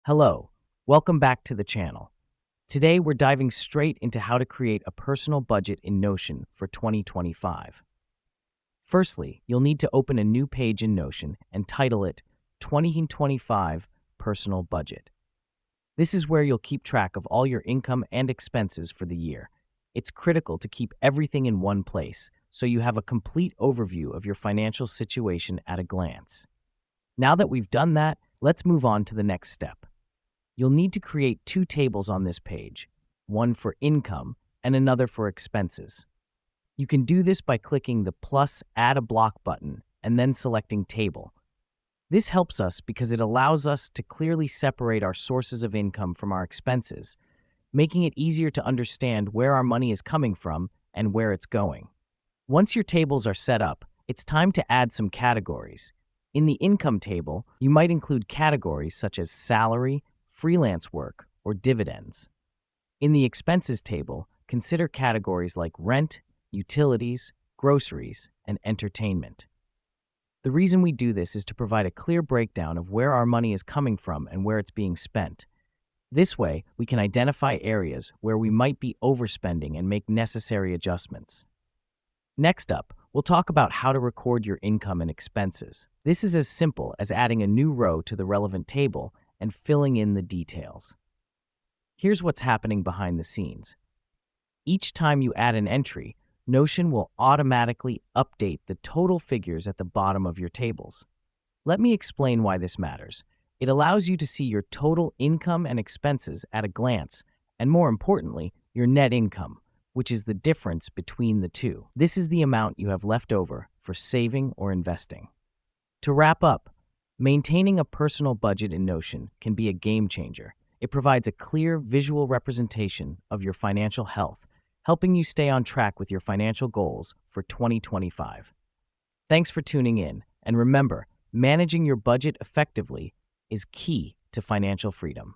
Hello, welcome back to the channel. Today we're diving straight into how to create a personal budget in Notion for 2025. Firstly, you'll need to open a new page in Notion and title it 2025 Personal Budget. This is where you'll keep track of all your income and expenses for the year. It's critical to keep everything in one place so you have a complete overview of your financial situation at a glance. Now that we've done that, let's move on to the next step. You'll need to create two tables on this page, one for income and another for expenses. You can do this by clicking the plus Add a Block button and then selecting Table. This helps us because it allows us to clearly separate our sources of income from our expenses, making it easier to understand where our money is coming from and where it's going. Once your tables are set up, it's time to add some categories. In the income table, you might include categories such as salary, freelance work, or dividends. In the expenses table, consider categories like rent, utilities, groceries, and entertainment. The reason we do this is to provide a clear breakdown of where our money is coming from and where it's being spent. This way, we can identify areas where we might be overspending and make necessary adjustments. Next up, we'll talk about how to record your income and expenses. This is as simple as adding a new row to the relevant table and filling in the details. Here's what's happening behind the scenes. Each time you add an entry, Notion will automatically update the total figures at the bottom of your tables. Let me explain why this matters. It allows you to see your total income and expenses at a glance, and more importantly, your net income, which is the difference between the two. This is the amount you have left over for saving or investing. To wrap up, maintaining a personal budget in Notion can be a game changer. It provides a clear visual representation of your financial health, helping you stay on track with your financial goals for 2025. Thanks for tuning in, and remember, managing your budget effectively is key to financial freedom.